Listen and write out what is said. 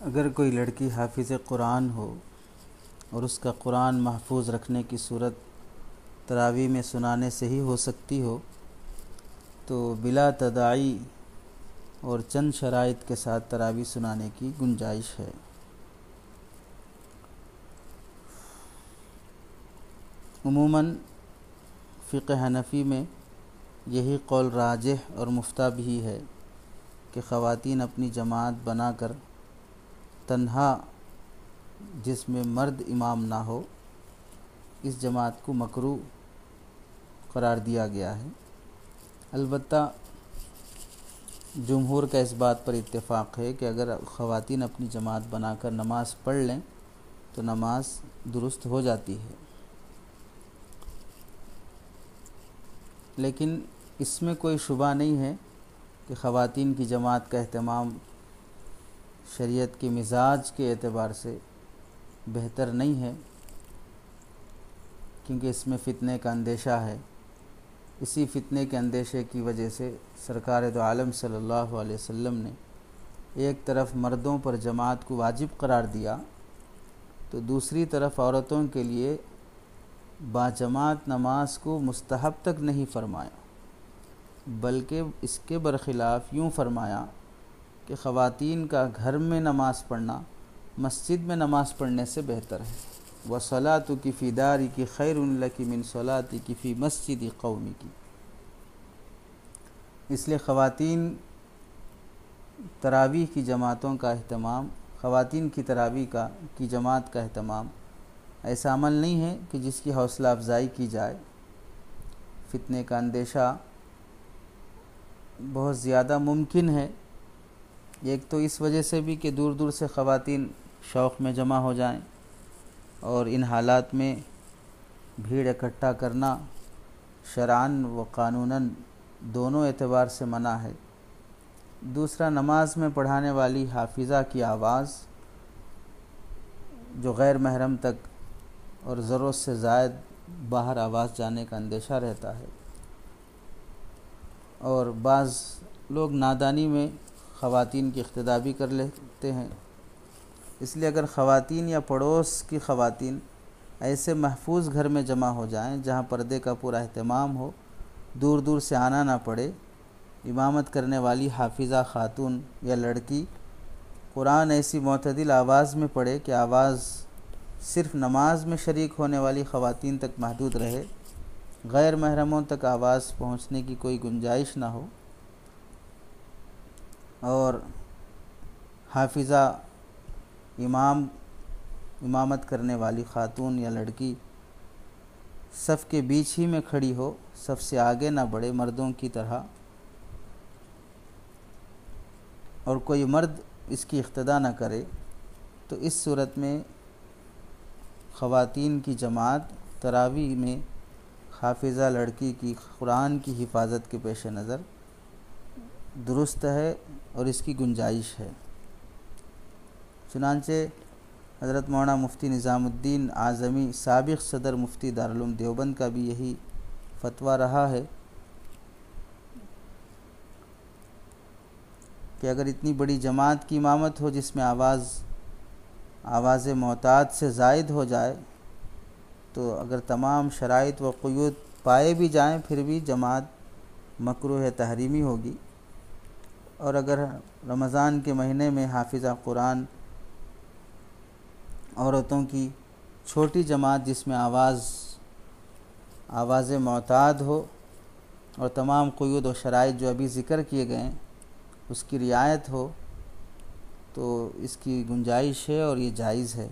اگر کوئی لڑکی حافظ قرآن ہو اور اس کا قرآن محفوظ رکھنے کی صورت تراویح میں سنانے سے ہی ہو سکتی ہو تو بلا تداعی اور چند شرائط کے ساتھ تراویح سنانے کی گنجائش ہے۔ عموماً فقہ حنفی میں یہی قول راجح اور مفتہ بھی ہے کہ خواتین اپنی جماعت بنا کر تنہا جس میں مرد امام نہ ہو اس جماعت کو مکروہ قرار دیا گیا ہے۔ البتہ جمہور کا اس بات پر اتفاق ہے کہ اگر خواتین اپنی جماعت بنا کر نماز پڑھ لیں تو نماز درست ہو جاتی ہے، لیکن اس میں کوئی شبہ نہیں ہے کہ خواتین کی جماعت کا اہتمام شریعت کے مزاج کے اعتبار سے بہتر نہیں ہے، کیونکہ اس میں فتنے کا اندیشہ ہے۔ اسی فتنے کے اندیشے کی وجہ سے سرکار دو عالم صلی اللہ علیہ وسلم نے ایک طرف مردوں پر جماعت کو واجب قرار دیا تو دوسری طرف عورتوں کے لیے باجماعت نماز کو مستحب تک نہیں فرمایا، بلکہ اس کے برخلاف یوں فرمایا کہ خواتین کا گھر میں نماز پڑھنا مسجد میں نماز پڑھنے سے بہتر ہے۔ وَصَلَاتُكِ فِي دَارِكِ خَيْرٌ لَكِ مِنْ صَلَاتِكِ فِي مَسْجِدِ قَوْمِكِ۔ اس لیے خواتین تراویح کی جماعتوں کا اہتمام، خواتین کی تراویح کی جماعت کا اہتمام ایسا عمل نہیں ہے کہ جس کی حوصلہ افزائی کی جائے۔ فتنے کا اندیشہ بہت زیادہ ممکن ہے، ایک تو اس وجہ سے بھی کہ دور دور سے خواتین شوق میں جمع ہو جائیں، اور ان حالات میں بھیڑ اکٹھا کرنا شرعاً و قانوناً دونوں اعتبار سے منع ہے۔ دوسرا، نماز میں پڑھانے والی حافظہ کی آواز جو غیر محرم تک اور ضرورت سے زائد باہر آواز جانے کا اندیشہ رہتا ہے، اور بعض لوگ نادانی میں خواتین کی اقتداء بھی کر لیتے ہیں۔ اس لیے اگر خواتین یا پڑوس کی خواتین ایسے محفوظ گھر میں جمع ہو جائیں جہاں پردے کا پورا اہتمام ہو، دور دور سے آنا نہ پڑے، امامت کرنے والی حافظہ خاتون یا لڑکی قرآن ایسی معتدل آواز میں پڑھے کہ آواز صرف نماز میں شریک ہونے والی خواتین تک محدود رہے، غیر محرموں تک آواز پہنچنے کی کوئی گنجائش نہ ہو، اور حافظہ امامت کرنے والی خاتون یا لڑکی صف کے بیچ ہی میں کھڑی ہو، صف سے آگے نہ بڑھے مردوں کی طرح، اور کوئی مرد اس کی اقتداء نہ کرے، تو اس صورت میں خواتین کی جماعت تراویح میں حافظہ لڑکی کی قرآن کی حفاظت کے پیش نظر درست ہے اور اس کی گنجائش ہے۔ چنانچہ حضرت مولانا مفتی نظام الدین اعظمی سابق صدر مفتی دارالعلوم دیوبند کا بھی یہی فتویٰ رہا ہے کہ اگر اتنی بڑی جماعت کی امامت ہو جس میں آواز معتاد سے زائد ہو جائے تو اگر تمام شرائط و قیود پائے بھی جائیں پھر بھی جماعت مکروہ تحریمی ہوگی، اور اگر رمضان کے مہینے میں حافظہ قرآن عورتوں کی چھوٹی جماعت جس میں آواز معتاد ہو اور تمام قیود و شرائط جو ابھی ذکر کیے گئے ہیں اس کی رعایت ہو تو اس کی گنجائش ہے اور یہ جائز ہے۔